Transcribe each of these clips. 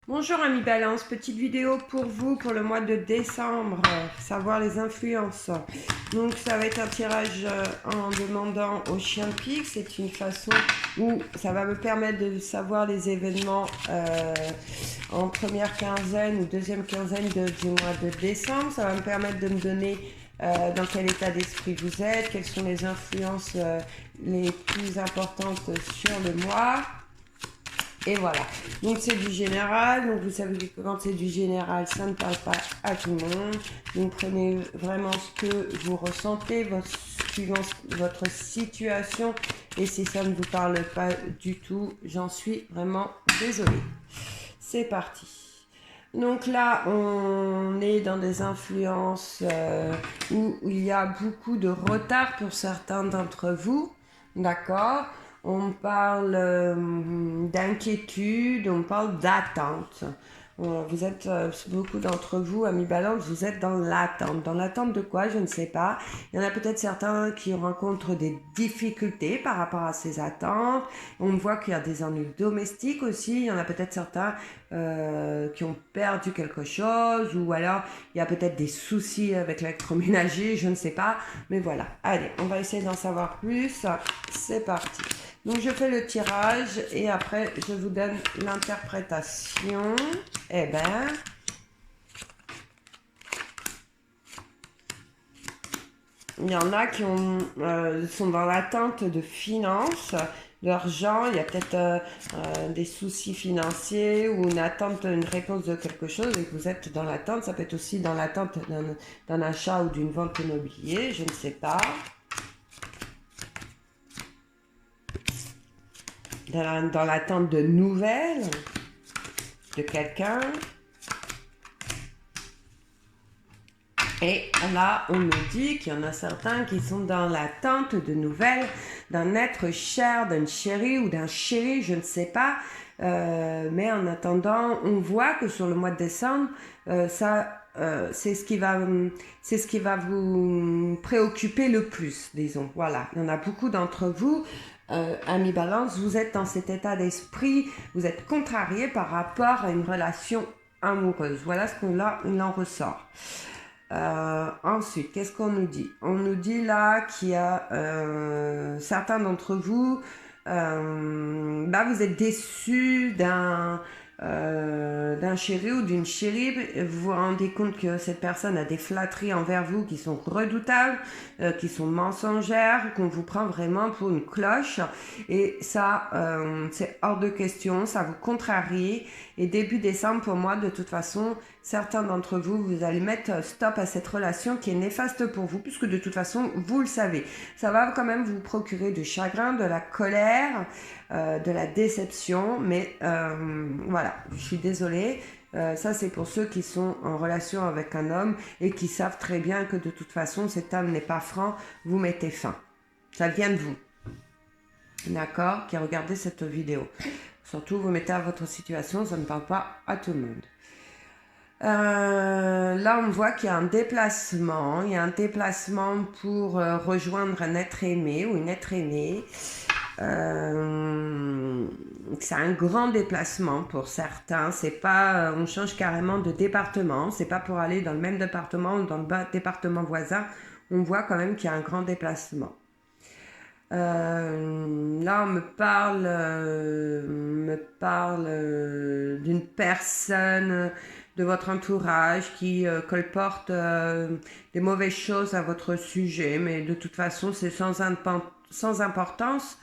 Bonjour Ami Balance, petite vidéo pour vous pour le mois de décembre, savoir les influences. Donc ça va être un tirage en demandant au chien pique, c'est une façon où ça va me permettre de savoir les événements en première quinzaine ou deuxième quinzaine du mois de décembre. Ça va me permettre de me donner dans quel état d'esprit vous êtes, quelles sont les influences les plus importantes sur le mois. Et voilà. Donc c'est du général. Donc vous savez que quand c'est du général, ça ne parle pas à tout le monde. Donc prenez vraiment ce que vous ressentez, suivant votre situation. Et si ça ne vous parle pas du tout, j'en suis vraiment désolée. C'est parti. Donc là, on est dans des influences où il y a beaucoup de retard pour certains d'entre vous. D'accord? On parle d'inquiétude, on parle d'attente. Vous êtes, beaucoup d'entre vous, amis balance, vous êtes dans l'attente. Dans l'attente de quoi? Je ne sais pas. Il y en a peut-être certains qui rencontrent des difficultés par rapport à ces attentes. On voit qu'il y a des ennuis domestiques aussi. Il y en a peut-être certains qui ont perdu quelque chose, ou alors il y a peut-être des soucis avec l'électroménager, je ne sais pas. Mais voilà, allez, on va essayer d'en savoir plus. C'est parti. Donc je fais le tirage et après je vous donne l'interprétation. Eh ben, il y en a qui sont dans l'attente de finances, d'argent. Il y a peut-être des soucis financiers ou une attente, une réponse de quelque chose et que vous êtes dans l'attente. Ça peut être aussi dans l'attente d'un achat ou d'une vente immobilière, je ne sais pas. Dans l'attente de nouvelles de quelqu'un. Et là, on me dit qu'il y en a certains qui sont dans l'attente de nouvelles d'un être cher, d'une chérie ou d'un chéri, je ne sais pas. Mais en attendant, on voit que sur le mois de décembre, c'est ce qui va vous préoccuper le plus, disons. Voilà, il y en a beaucoup d'entre vous. Amis Balance, vous êtes dans cet état d'esprit, vous êtes contrarié par rapport à une relation amoureuse. Voilà ce qu'on en ressort. Ensuite, qu'est-ce qu'on nous dit? On nous dit là qu'il y a certains d'entre vous, vous êtes déçus d'un chéri ou d'une chérie. Vous vous rendez compte que cette personne a des flatteries envers vous qui sont redoutables, qui sont mensongères, qu'on vous prend vraiment pour une cloche. Et ça, c'est hors de question, ça vous contrarie. Et début décembre, pour moi, de toute façon, certains d'entre vous, vous allez mettre stop à cette relation qui est néfaste pour vous, puisque de toute façon, vous le savez. Ça va quand même vous procurer du chagrin, de la colère, de la déception, mais voilà, je suis désolée. Ça, c'est pour ceux qui sont en relation avec un homme et qui savent très bien que de toute façon, cet homme n'est pas franc, vous mettez fin. Ça vient de vous. D'accord? Qui a regardé cette vidéo. Surtout, vous mettez à votre situation, ça ne parle pas à tout le monde. Là, on voit qu'il y a un déplacement. Il y a un déplacement pour rejoindre un être aimé ou une être aimée. C'est un grand déplacement pour certains. C'est pas, on change carrément de département. C'est pas pour aller dans le même département ou dans le département voisin. On voit quand même qu'il y a un grand déplacement. Là, on me parle d'une personne de votre entourage qui colporte des mauvaises choses à votre sujet, mais de toute façon, c'est sans importance,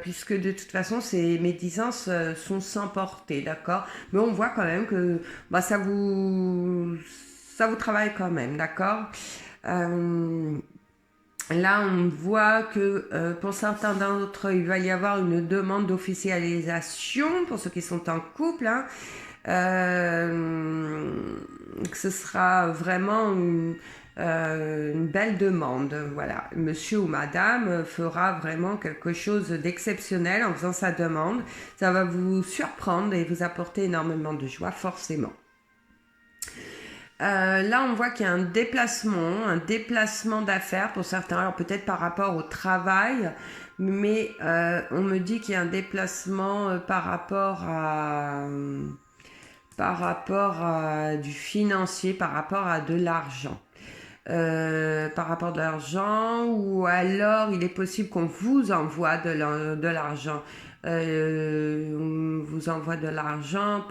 puisque de toute façon, ces médisances sont sans portée, d'accord? Mais on voit quand même que ça vous travaille quand même, d'accord? Là, on voit que pour certains d'entre eux, il va y avoir une demande d'officialisation pour ceux qui sont en couple. Hein. Que ce sera vraiment une belle demande. Voilà, monsieur ou madame fera vraiment quelque chose d'exceptionnel en faisant sa demande. Ça va vous surprendre et vous apporter énormément de joie, forcément. Là, on voit qu'il y a un déplacement d'affaires pour certains. Alors peut-être par rapport au travail, mais on me dit qu'il y a un déplacement par rapport par rapport à du financier, par rapport à de l'argent. Par rapport à de l'argent, ou alors il est possible qu'on vous envoie de l'argent. On vous envoie de l'argent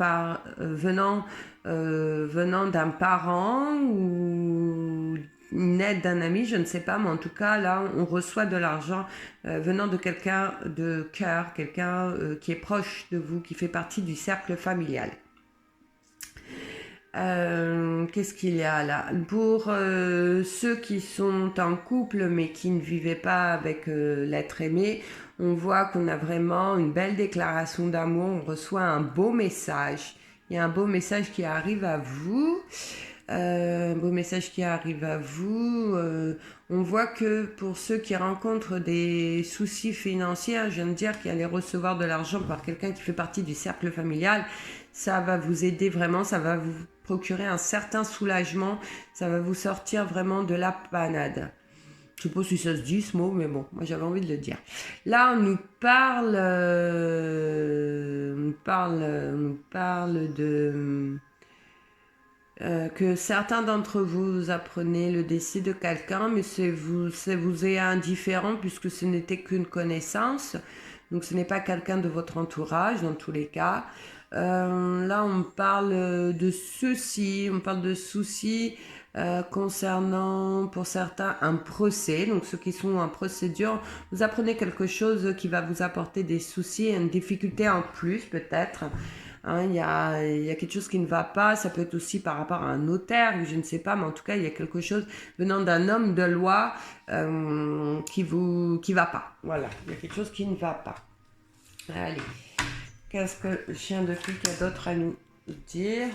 venant d'un parent ou une aide d'un ami, je ne sais pas, mais en tout cas là on reçoit de l'argent venant de quelqu'un de cœur, quelqu'un qui est proche de vous, qui fait partie du cercle familial. Qu'est-ce qu'il y a là? Pour ceux qui sont en couple mais qui ne vivaient pas avec l'être aimé, on voit qu'on a vraiment une belle déclaration d'amour, on reçoit un beau message. Il y a un beau message qui arrive à vous. Un beau message qui arrive à vous. On voit que pour ceux qui rencontrent des soucis financiers, je viens de dire qu'ils allaient recevoir de l'argent par quelqu'un qui fait partie du cercle familial, ça va vous aider vraiment, ça va vous procurer un certain soulagement, ça va vous sortir vraiment de la panade. Je ne sais pas si ça se dit ce mot, mais bon, moi j'avais envie de le dire. Là, on nous parle de... que certains d'entre vous apprenez le décès de quelqu'un, mais ça vous est indifférent puisque ce n'était qu'une connaissance. Donc ce n'est pas quelqu'un de votre entourage dans tous les cas. Là, on parle de soucis, concernant pour certains un procès. Donc ceux qui sont en procédure, vous apprenez quelque chose qui va vous apporter des soucis, une difficulté en plus peut-être. Hein, il y a quelque chose qui ne va pas, ça peut être aussi par rapport à un notaire, je ne sais pas, mais en tout cas il y a quelque chose venant d'un homme de loi qui va pas. Voilà, il y a quelque chose qui ne va pas. Allez, qu'est-ce que le chien de flic a d'autre à nous dire?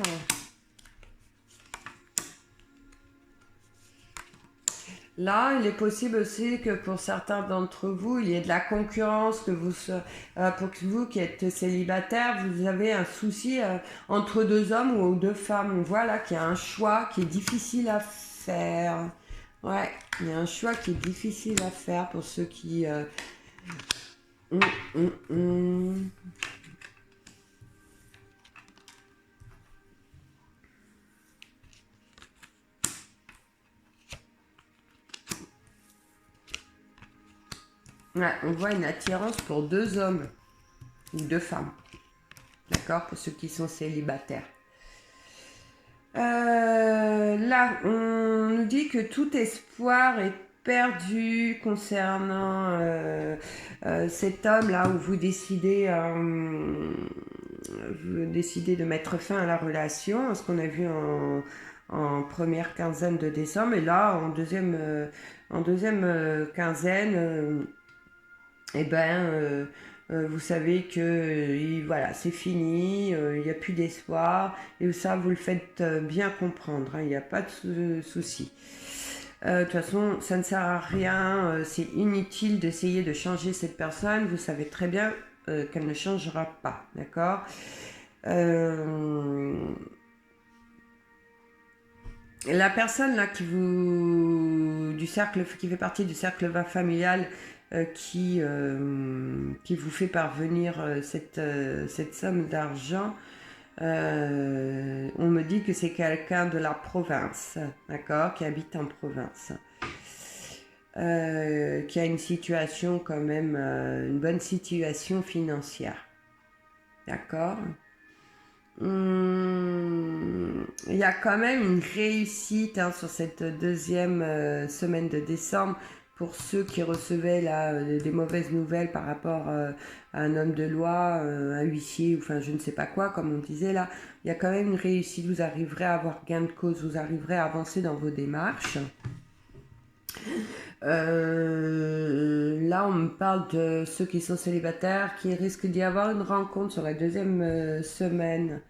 Là, il est possible aussi que pour certains d'entre vous, il y ait de la concurrence, pour vous qui êtes célibataire, vous avez un souci entre deux hommes ou deux femmes. On voit là qu'il y a un choix qui est difficile à faire. Ouais, il y a un choix qui est difficile à faire pour ceux qui... Ouais, on voit une attirance pour deux hommes ou deux femmes. D'accord? Pour ceux qui sont célibataires. Là, on nous dit que tout espoir est perdu concernant cet homme-là où vous décidez de mettre fin à la relation, ce qu'on a vu en première quinzaine de décembre. Et là, en deuxième quinzaine... vous savez que voilà, c'est fini, il n'y a plus d'espoir, et ça, vous le faites bien comprendre, hein, il n'y a pas de souci. De toute façon, ça ne sert à rien, c'est inutile d'essayer de changer cette personne, vous savez très bien qu'elle ne changera pas, d'accord? La personne là du cercle, qui fait partie du cercle familial, qui vous fait parvenir cette somme d'argent, on me dit que c'est quelqu'un de la province, d'accord, qui habite en province, qui a une situation quand même, une bonne situation financière, d'accord. Il y a quand même une réussite sur cette deuxième semaine de décembre pour ceux qui recevaient là, des mauvaises nouvelles par rapport à un homme de loi, un huissier, enfin je ne sais pas quoi, comme on disait là. Il y a quand même une réussite, vous arriverez à avoir gain de cause, vous arriverez à avancer dans vos démarches. Là, on me parle de ceux qui sont célibataires, qui risquent d'y avoir une rencontre sur la deuxième semaine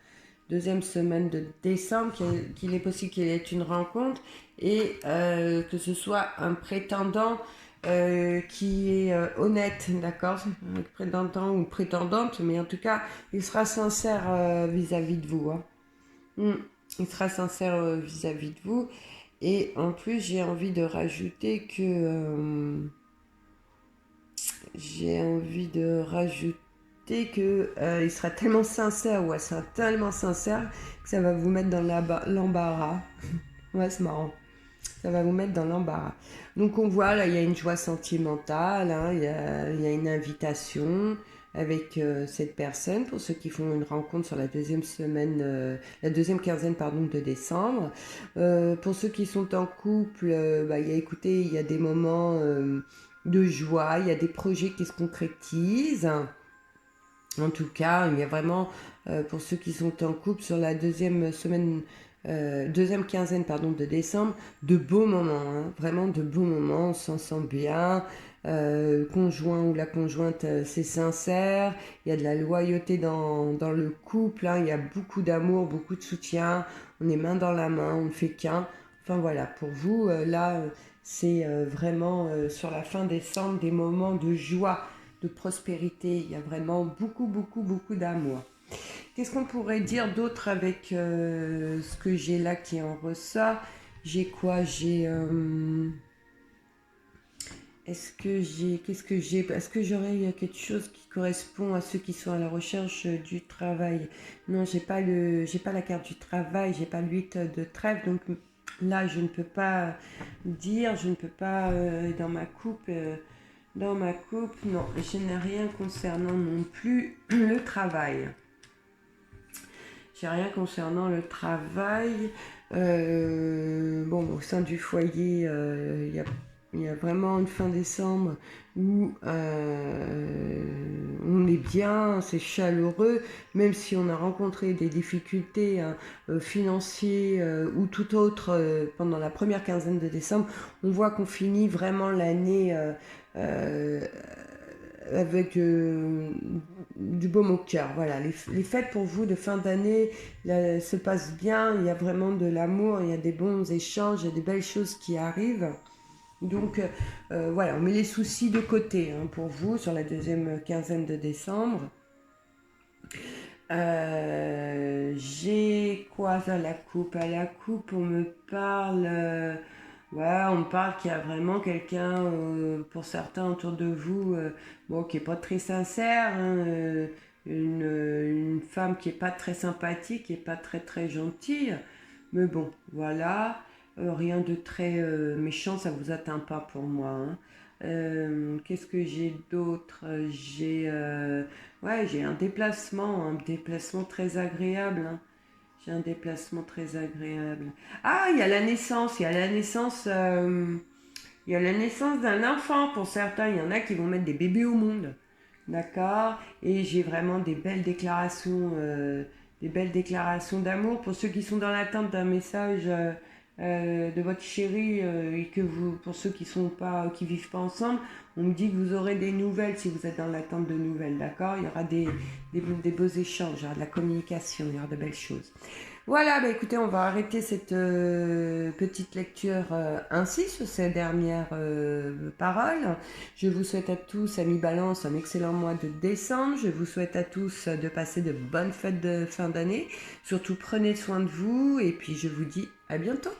de décembre, qu'il est possible qu'il y ait une rencontre et que ce soit un prétendant qui est honnête, d'accord, un prétendant ou une prétendante, mais en tout cas, il sera sincère vis-à-vis de vous. Hein. Il sera sincère vis-à-vis de vous. Et en plus, j'ai envie de rajouter que... écoutez que il sera tellement sincère ou elle sera tellement sincère que ça va vous mettre dans l'embarras. Ouais, c'est marrant. Ça va vous mettre dans l'embarras. Donc on voit là, il y a une joie sentimentale, hein, il y a une invitation avec cette personne pour ceux qui font une rencontre sur la deuxième semaine, la deuxième quinzaine pardon de décembre. Pour ceux qui sont en couple, écoutez, il y a des moments de joie, il y a des projets qui se concrétisent. En tout cas, il y a vraiment, pour ceux qui sont en couple, sur la deuxième semaine, deuxième quinzaine pardon, de décembre, de beaux moments, hein, vraiment de beaux moments, on s'en sent bien. Conjoint ou la conjointe, c'est sincère, il y a de la loyauté dans le couple, hein, il y a beaucoup d'amour, beaucoup de soutien, on est main dans la main, on ne fait qu'un. Enfin voilà, pour vous, là, c'est vraiment sur la fin décembre des moments de joie, de prospérité. Il y a vraiment beaucoup, beaucoup, beaucoup d'amour. Qu'est-ce qu'on pourrait dire d'autre avec ce que j'ai là qui en ressort? J'ai quoi? Qu'est-ce que j'ai? Est-ce que j'aurais quelque chose qui correspond à ceux qui sont à la recherche du travail? Non, j'ai pas la carte du travail, j'ai pas le 8 de trèfle, donc là je ne peux pas dire, je ne peux pas dans ma coupe. Dans ma coupe, non, je n'ai rien concernant non plus le travail. J'ai rien concernant le travail. Au sein du foyer, il y a vraiment une fin décembre où on est bien, c'est chaleureux, même si on a rencontré des difficultés financières ou tout autre pendant la première quinzaine de décembre, on voit qu'on finit vraiment l'année avec du baume au cœur. Voilà, les fêtes pour vous de fin d'année se passent bien, il y a vraiment de l'amour, il y a des bons échanges, il y a des belles choses qui arrivent. Donc voilà, on met les soucis de côté hein, pour vous sur la deuxième quinzaine de décembre. J'ai quoi à la coupe? À la coupe, on me parle... on me parle qu'il y a vraiment quelqu'un, pour certains autour de vous, qui est pas très sincère, hein, une femme qui est pas très sympathique, qui est pas très très gentille. Mais bon, voilà, rien de très méchant, ça vous atteint pas pour moi. Hein. Qu'est-ce que j'ai d'autre? J'ai un déplacement très agréable. Hein. J'ai un déplacement très agréable. Ah, il y a la naissance, il y a la naissance d'un enfant pour certains. Il y en a qui vont mettre des bébés au monde, d'accord. Et j'ai vraiment des belles déclarations d'amour pour ceux qui sont dans l'attente d'un message de votre chéri et que vous, pour ceux qui vivent pas ensemble, on me dit que vous aurez des nouvelles si vous êtes dans l'attente de nouvelles, d'accord. Il y aura des beaux échanges, il y aura de la communication, il y aura de belles choses. Voilà, écoutez, on va arrêter cette petite lecture ainsi sur ces dernières paroles. Je vous souhaite à tous, amis Balance, un excellent mois de décembre. Je vous souhaite à tous de passer de bonnes fêtes de fin d'année. Surtout, prenez soin de vous et puis je vous dis à bientôt.